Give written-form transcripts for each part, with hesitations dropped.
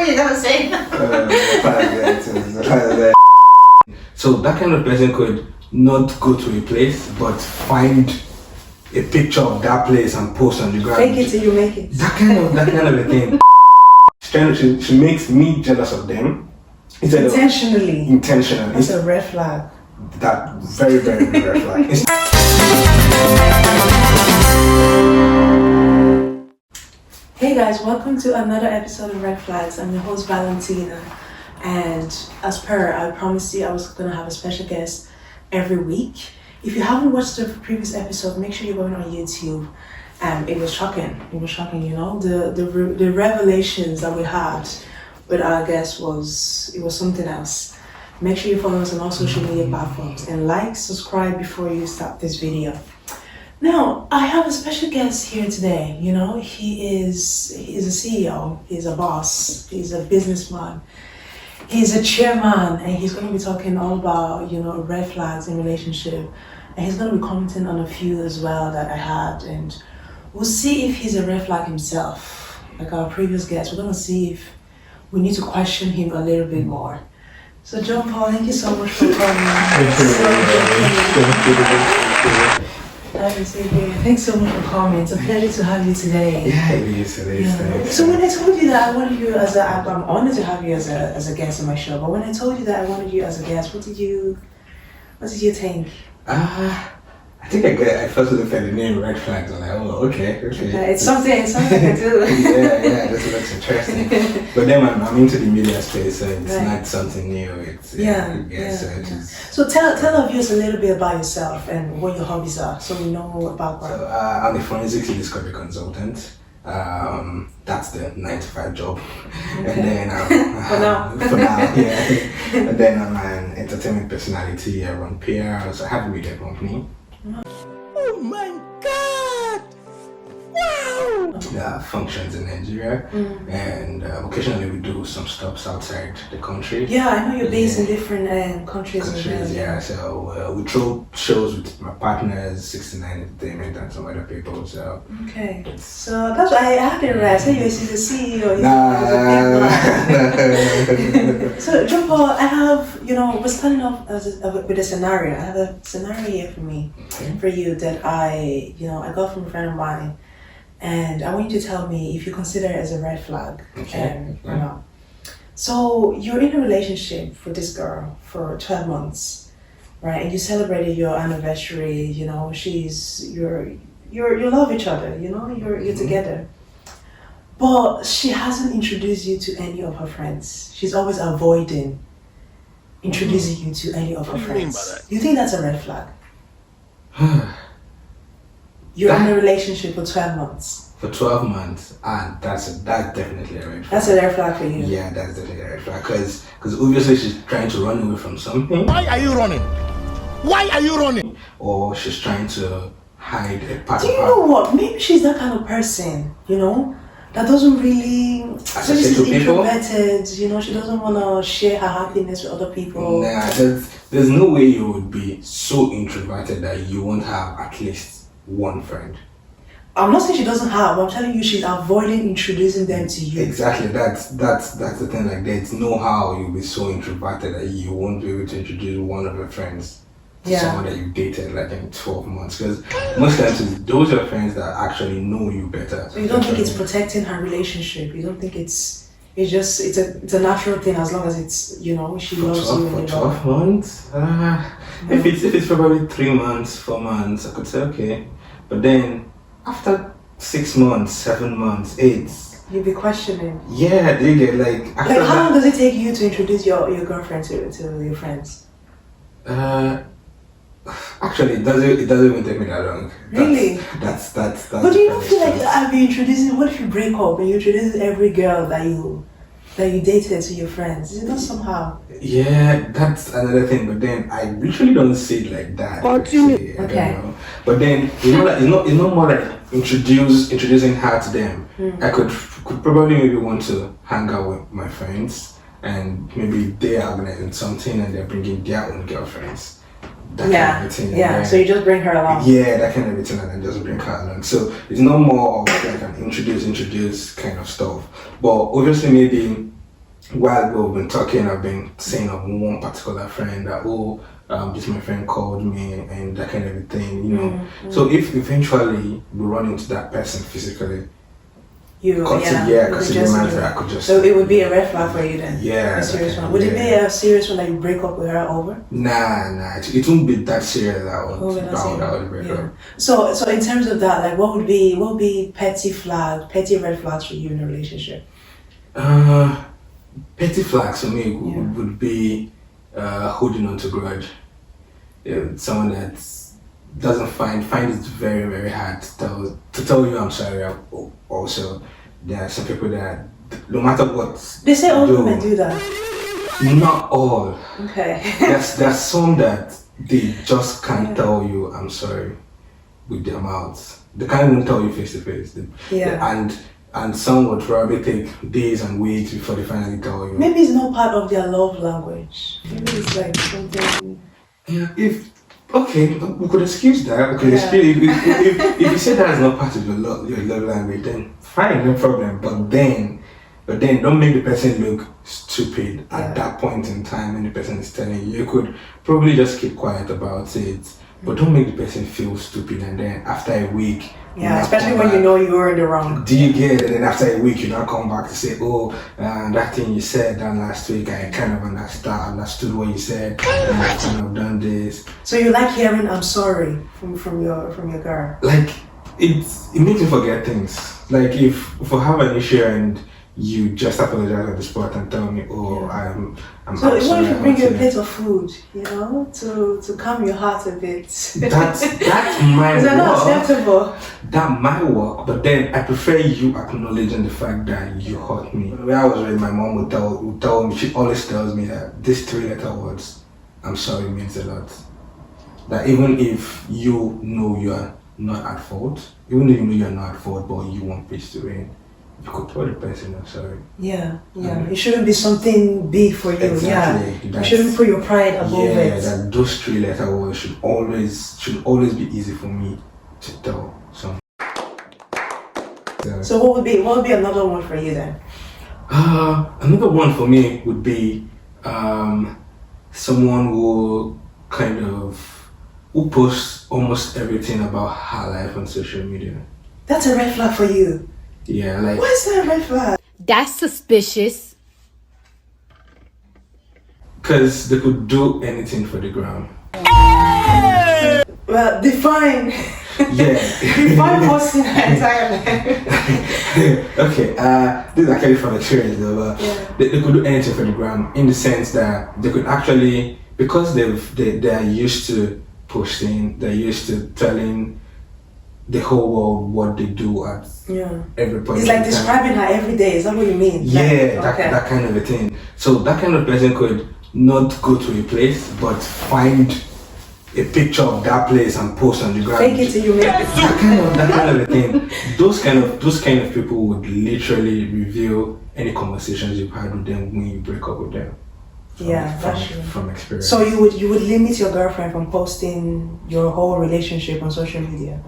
what you're gonna say. So that kind of person could not go to a place, but find a picture of that place and post on the ground. Fake it till you make it. That kind of a thing. She makes me jealous of them. Intentionally. Intentionally. That's a red flag. That very, very big red flag. Hey guys, welcome to another episode of Red Flags. I'm your host Valentina, and as per I promised you I was gonna have a special guest every week. If you haven't watched the previous episode, make sure you're going on YouTube. It was shocking. It was shocking, you know. The revelations that we had with our guest was something else. Make sure you follow us on all social media platforms and like, subscribe before you start this video. Now, I have a special guest here today. You know, he's a CEO, he's a boss, he's a businessman, he's a chairman, and he's going to be talking all about, you know, red flags in relationship. And he's going to be commenting on a few as well that I had, and we'll see if he's a red flag himself. Like our previous guest, we're going to see if we need to question him a little bit more. So John Paul, thank you so much for coming. Thanks so much for coming. It's a pleasure to have you today. Yeah, it is. So when I told you that I wanted you as I'm honored to have you as a guest on my show. But when I told you that I wanted you as a guest, what did you think? I think I first looked at the name Red Flags. I'm like, oh, okay. It's something I do. yeah, this looks interesting. But then I'm into the media space, so it's not something new. So tell our viewers a little bit about yourself and what your hobbies are, so we know more about that. So I'm a forensic discovery consultant. That's the 9-to-5 job. Okay. And then for now, yeah. And then I'm an entertainment personality. I run PR, so I have a media company. Oh my God! Wow! Functions in Nigeria, and occasionally we do some stops outside the country. Yeah, I know you're based in different countries. Yeah, so we throw shows with my partners, 69 Entertainment, and some other people. So okay, so that's why I had it right. I said you're the CEO. So John Paul, I have, you know, we're starting off with a scenario. I have a scenario here for you that I got from a friend of mine. And I want you to tell me if you consider it as a red flag or not. So you're in a relationship with this girl for 12 months, right? And you celebrated your anniversary. You know, you love each other. You know, you're together. But she hasn't introduced you to any of her friends. She's always avoiding introducing you to any of her friends. Do you think that's a red flag? You're in a relationship for 12 months. For 12 months, and that's definitely a red flag. That's a red flag for you. Yeah, that's definitely a red flag. Because obviously she's trying to run away from something. Why are you running? Why are you running? Or she's trying to hide a part of her. Do you know what? Maybe she's that kind of person, you know, that doesn't really. Maybe she's introverted, you know, she doesn't want to share her happiness with other people. Nah, there's no way you would be so introverted that you won't have at least one friend. I'm not saying she doesn't have, but I'm telling you she's avoiding introducing them to you. Exactly, that's the thing. Like, there's no how you'll be so introverted that you won't be able to introduce one of your friends to someone that you dated like in 12 months. Because most times those are friends that actually know you better. So you don't think it's protecting her relationship? You don't think it's a natural thing as long as it's, you know, she loves you and you love her? 12 months? If it's probably 3 months, 4 months, I could say okay. But then after 6 months, 7 months, 8, you'll be questioning. Yeah, they get like. Like, how long does it take you to introduce your girlfriend to your friends? Actually, it doesn't even take me that long. Really? That's. But do you not feel like I'll be introducing? What if you break up and you introduce every girl that you dated to your friends? Is it not somehow? Yeah, that's another thing. But then I literally don't see it like that. Okay. I don't know. But then it's not more like introducing her to them. I could probably maybe want to hang out with my friends, and maybe they are organizing something and they're bringing their own girlfriends. Kind of thing, so you just bring her along. Yeah, that kind of thing, and then just bring her along. So it's not more of like an introduce kind of stuff. But obviously maybe while we've been talking, I've been saying of one particular friend that, this my friend called me and that kind of thing, you know. So if eventually we run into that person physically, because I could just. So it would be a red flag for you then. Yeah. A serious one. Would it be a serious one that you break up with her over? Nah. It won't be that serious. That would break up. So in terms of that, like, what would be petty red flags for you in a relationship? Petty flags for me would be holding on to grudge. Someone that doesn't find it very, very hard to tell you I'm sorry. Also, there are some people that no matter what they say all women do that. Not all. Okay. There's some that they just can't tell you I'm sorry with their mouths. They can't even tell you face to face. And some would probably take days and weeks before they finally tell you. Maybe it's not part of their love language. Maybe it's like something. Yeah, we could excuse that. If you say that is not part of your love language, then fine, no problem. But then don't make the person look stupid at that point in time when the person is telling you. You could probably just keep quiet about it, but don't make the person feel stupid. And then after a week, especially when you know you were in the wrong. Do you get it? And then after a week, you now come back to say, that thing you said that last week, I kind of understood what you said, and I kind of done this. So you like hearing "I'm sorry" from your girl? Like it makes me forget things. Like if I have an issue and you just apologize at the spot and tell me, I'm so sorry. So what if you bring you a plate of food, to calm your heart a bit? That might Is that work. not acceptable? That might work, but then I prefer you acknowledging the fact that you hurt me. When I was raised, my mom would tell me, she always tells me that these 3-letter words, I'm sorry, means a lot. That even if you know you are not at fault, but you want peace to reign, you could tell the person I'm sorry. Yeah. It shouldn't be something big for you. Exactly. You shouldn't put your pride above it. That those 3-letter words should always be easy for me to tell someone. So what would be another one for you then? Another one for me would be someone who posts almost everything about her life on social media. That's a red flag for you. Yeah, like. Why is that a red flag? That's suspicious. Because they could do anything for the gram. Well, define. Yeah. Define posting her entire life. Okay. This is actually from experience though. But they could do anything for the gram in the sense that they could actually, because they are used to posting, they're used to telling the whole world what they do at every point. It's like describing her every day. Is that what you mean? Yeah, that kind of a thing. So that kind of person could not go to a place, but find a picture of that place and post on the ground. Fake it till you make it. That kind of a thing. Those kind of people would literally reveal any conversations you've had with them when you break up with them. That's true. From experience. So you would limit your girlfriend from posting your whole relationship on social media?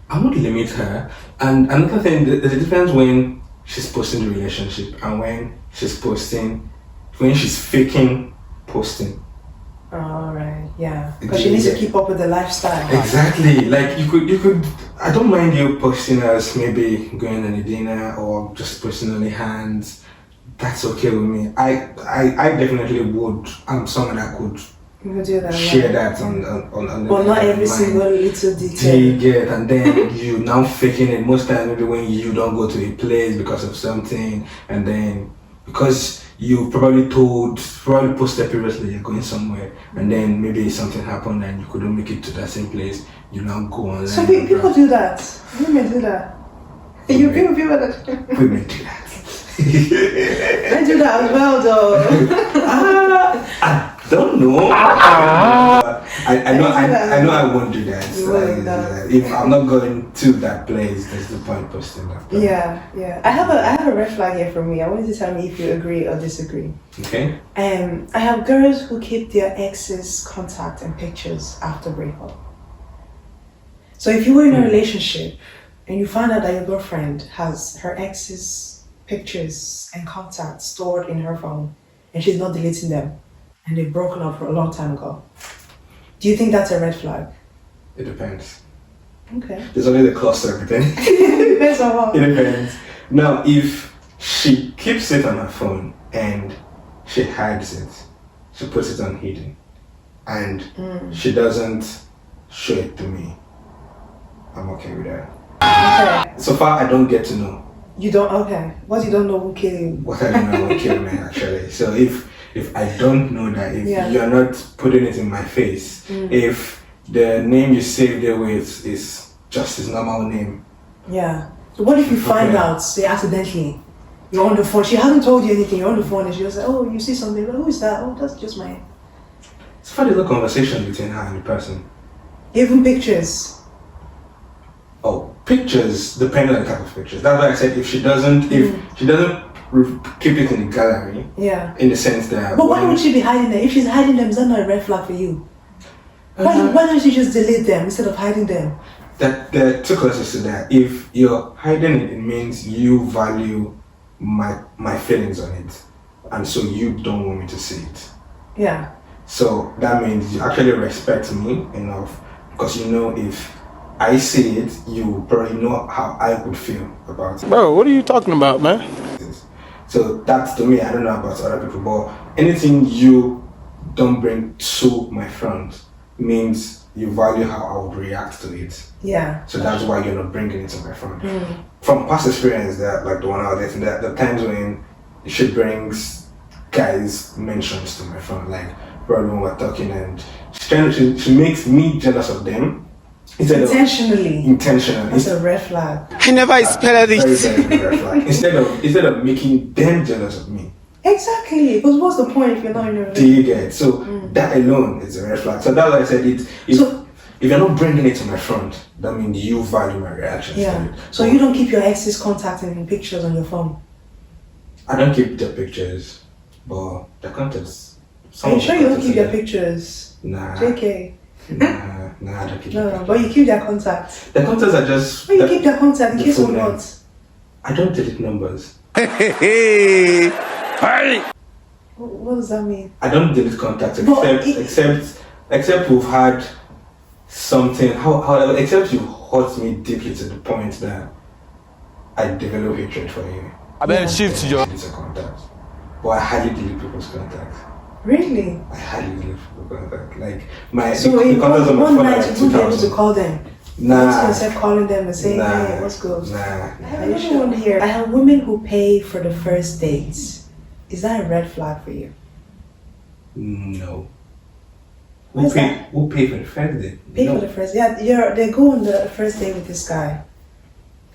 I would limit her. And another thing, there's a difference when she's posting the relationship and when she's faking posting. Alright, yeah. Because she needs to keep up with the lifestyle. Exactly. Like you could I don't mind you posting us maybe going on a dinner or just posting only hands. That's okay with me. I definitely would. I'm someone that could do that, share that on but not every single little detail. And then you now faking it most times maybe when you don't go to a place because of something, and then because you probably posted previously you're going somewhere, and then maybe something happened and you couldn't make it to that same place, you now go online. So people do that. Women do that. You people that women do that. I do that as well though. I don't know. I know I won't do that. If I'm not going to that place, there's no point posting that place. Yeah. I have a red flag here for me. I want you to tell me if you agree or disagree. Okay. I have girls who keep their exes' contact and pictures after breakup. So if you were in a relationship and you find out that your girlfriend has her ex's pictures and contacts stored in her phone and she's not deleting them and they've broken up for a long time ago. Do you think that's a red flag? It depends. Okay. There's always a clause to everything. It depends on what. It depends. Now, if she keeps it on her phone and she hides it, she puts it on hidden, and she doesn't show it to me, I'm okay with that. Okay. So far, I don't get to know. You don't, okay. What you don't know will kill you. What I don't know will kill me, actually. So if I don't know that, if Yeah. you're not putting it in my face, if the name you saved it with is just his normal name. Yeah. So what if you find out, say accidentally, you're on the phone, she hasn't told you anything, you're on the phone and she was like, oh, you see something, who is that? Oh, that's just my... So far, there's a conversation between her and the person. Even pictures. Oh, pictures, depending on the type of pictures. That's why I said if she doesn't keep it in the gallery, Yeah. in the sense that... But why would she be hiding them? If she's hiding them, is that not a red flag for you? Why don't you just delete them instead of hiding them? There are two classes to that. If you're hiding it, it means you value my feelings on it, and so you don't want me to see it. Yeah. So that means you actually respect me enough, because you know if I see it, you probably know how I would feel about it. Bro, what are you talking about, man? So that's, to me, I don't know about other people, but anything you don't bring to my front means you value how I would react to it. Yeah. So that's why you're not bringing it to my front. From past experience, that like the one I was dating, that the times when she brings guys mentions to my front, like probably when we're talking, and she makes me jealous of them. Intentionally. Intentionally. That's a red flag. I never expected Very, it. very big red flag. Instead of making them jealous of me. Exactly. Because what's the point if you're not in a Do you get it? So that alone is a red flag. So that's why I said it. If you're not bringing it to my front, that means you value my reactions. Yeah. To it. So you don't keep your ex's contact and pictures on your phone? I don't keep their pictures, but the contents. Are you sure you don't keep their pictures? Nah. JK. Nah, I don't keep their No, pictures. but you keep their contact. The contents are just... Why you keep their contact in the case of full name. what? I don't delete numbers. Hey, What does that mean? I don't delete contacts But except we've had something, however, except you hurt me deeply to the point that I develop hatred for you. I better shift your. Delete a contact. But I hardly delete people's contacts. Really? I hardly delete people's contacts. Like, the So in contacts on my one phone are night like you won't be able to 2,000. call them? Nah. Instead of calling them and saying, Nah. hey, what's good? Nah. I have another one here. I have women who pay for the first dates. Is that a red flag for you? No. Why is that? Who pay for the first date? Pay No. for the first, yeah. They go on the first date with this guy,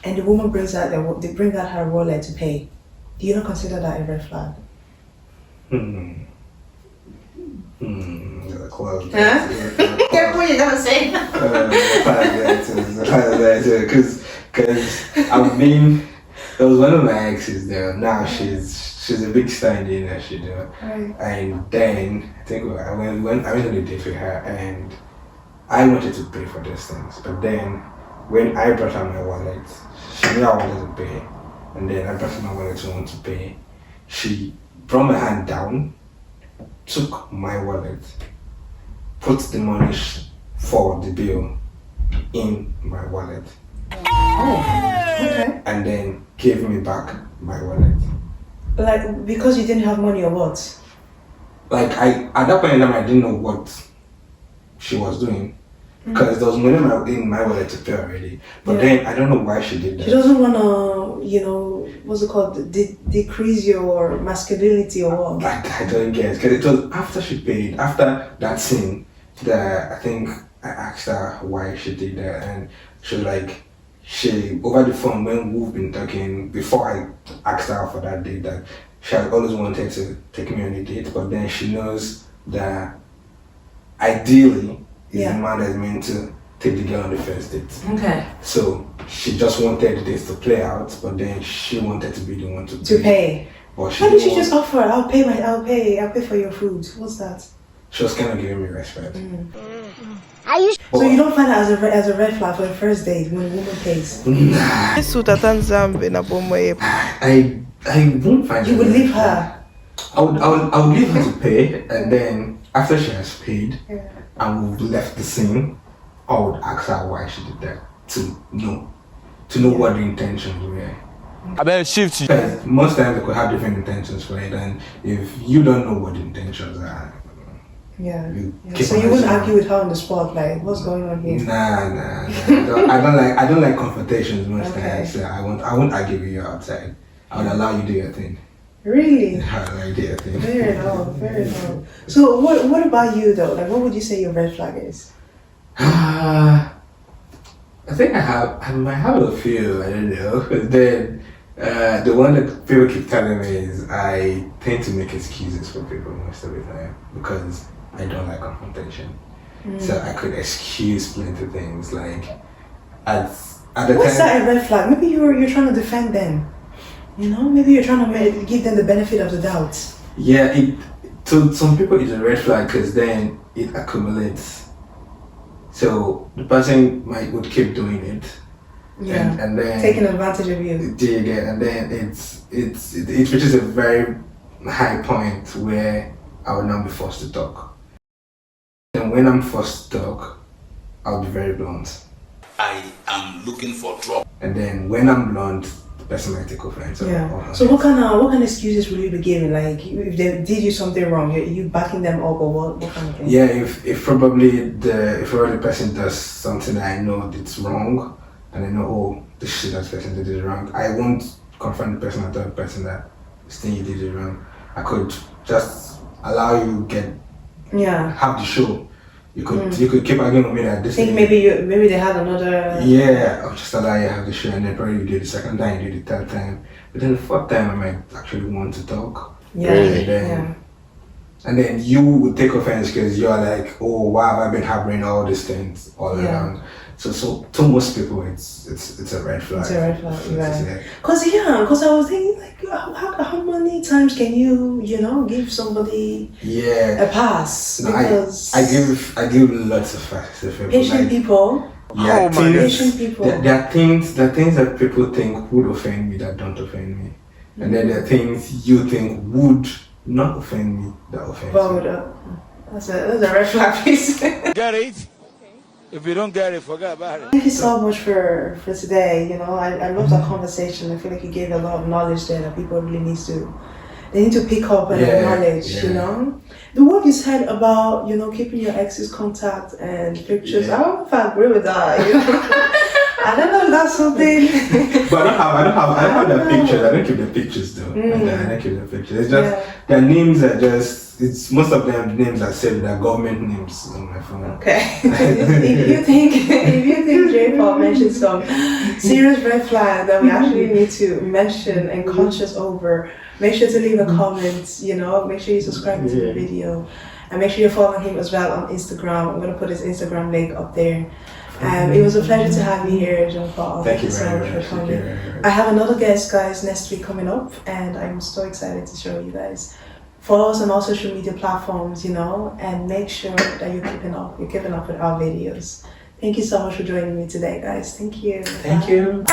and the woman brings out they bring out her wallet to pay. Do you not consider that a red flag? Close. Careful what you're gonna say. Because I've been, there was one of my exes there. Now she's a big star in the industry, you know. Right. And then I think I went on a date with her, and I wanted to pay for those things. But then when I brought her my wallet, she knew I wanted to pay, and then I brought her my wallet to want to pay. She brought my hand down, took my wallet, put the money for the bill in my wallet, Okay. and then gave me back my wallet. Like because you didn't have money or what? Like at that point in time, I didn't know what she was doing, because there was money in my wallet to pay already. But then I don't know why she did that. She doesn't wanna, what's it called? Decrease your masculinity or what? Like, I don't get it, because it was after she paid, after that scene, that I think I asked her why she did that, and she was like, she over the phone when we've been talking before I asked her for that date, that she had always wanted to take me on a date, but then she knows that ideally is the man that's meant to take the girl on the first date. Okay. So she just wanted the dates to play out, but then she wanted to be the one to To pay. But Why did she just offer? I'll pay for your food. What's that? she was kind of giving me respect. So you don't find that as a red flag for the first date when a woman pays? Nah, I won't find You it would a red leave flag. her. I would leave her to pay, and then after she has paid and we've left the scene, I would ask her why she did that to know what the intentions were. I better shift you. Because most times they could have different intentions for it, and if you don't know what the intentions are, Yeah. you Yeah. keep So on you wouldn't assuming. argue with her on the spot, like, what's going on here? Nah. I don't like confrontations most times. So I won't argue with you outside. I would allow you to do your thing. Really? I would allow you to do your thing. Fair enough. So what about you though? Like, what would you say your red flag is? I think I might have a few, I don't know. But then the one that people keep telling me is I tend to make excuses for people most of the time because I don't like confrontation. So I could excuse plenty of things like at the What's time. that a red flag? Maybe you're trying to defend them. You know, maybe you're trying to give them the benefit of the doubt. Yeah, to some people it's a red flag because then it accumulates. So the person would keep doing it. Yeah. And then Taking advantage of you. do you get? And then it reaches a very high point where I would now be forced to talk. And when I'm forced to talk, I'll be very blunt. I am looking for trouble. And then when I'm blunt, the person might take offense. Yeah. So what kind of excuses will you be giving? Like, if they did you something wrong, you backing them up, or what kind of thing? Yeah, if probably the person does something that I know it's wrong, and I know, oh, this shit that person did is wrong, I won't confront the person or tell the person that this thing you did is wrong. I could just allow you have the show. You could keep arguing with me that this Think thing. maybe they had another. Yeah, I'll just allow you to have the show, and then probably you do the second time, you do the third time, but then the fourth time I might actually want to talk. Yeah. And then, and then you would take offense because you're like, oh, why have I been harboring all these things all around? So to most people, it's a red flag. It's a red flag, Yeah. Cause I was thinking like, how many times can you give somebody a pass? No, Because I give lots of facts to people. Asian people. Yeah, Oh my Asian people. There are things that people think would offend me that don't offend me, and then there are things you think would not offend me that offend me. That's a red flag piece. Get it? If you don't get it, forget about it. Thank you so much for today. I love that conversation. I feel like you gave a lot of knowledge there that people really need to pick up and acknowledge. The word you said about keeping your ex's contact and pictures. I don't know if I agree with that. I don't know if that's something. But I don't have the pictures. I don't keep the pictures though. I don't keep the pictures. It's just their names are just. It's most of them names are saved. They're government names on my phone. Okay. if you think J-pop mentioned some serious red flag that we actually need to mention and conscious over, make sure to leave a comment. Make sure you subscribe to the video, and make sure you're following him as well on Instagram. I'm gonna put his Instagram link up there. It was a pleasure to have you here, Jean-Paul. Thank you so very much much for coming. I have another guest, guys, next week coming up, and I'm so excited to show you guys. Follow us on all social media platforms, and make sure that you're keeping up with our videos. Thank you so much for joining me today, guys. Thank you. Thank you.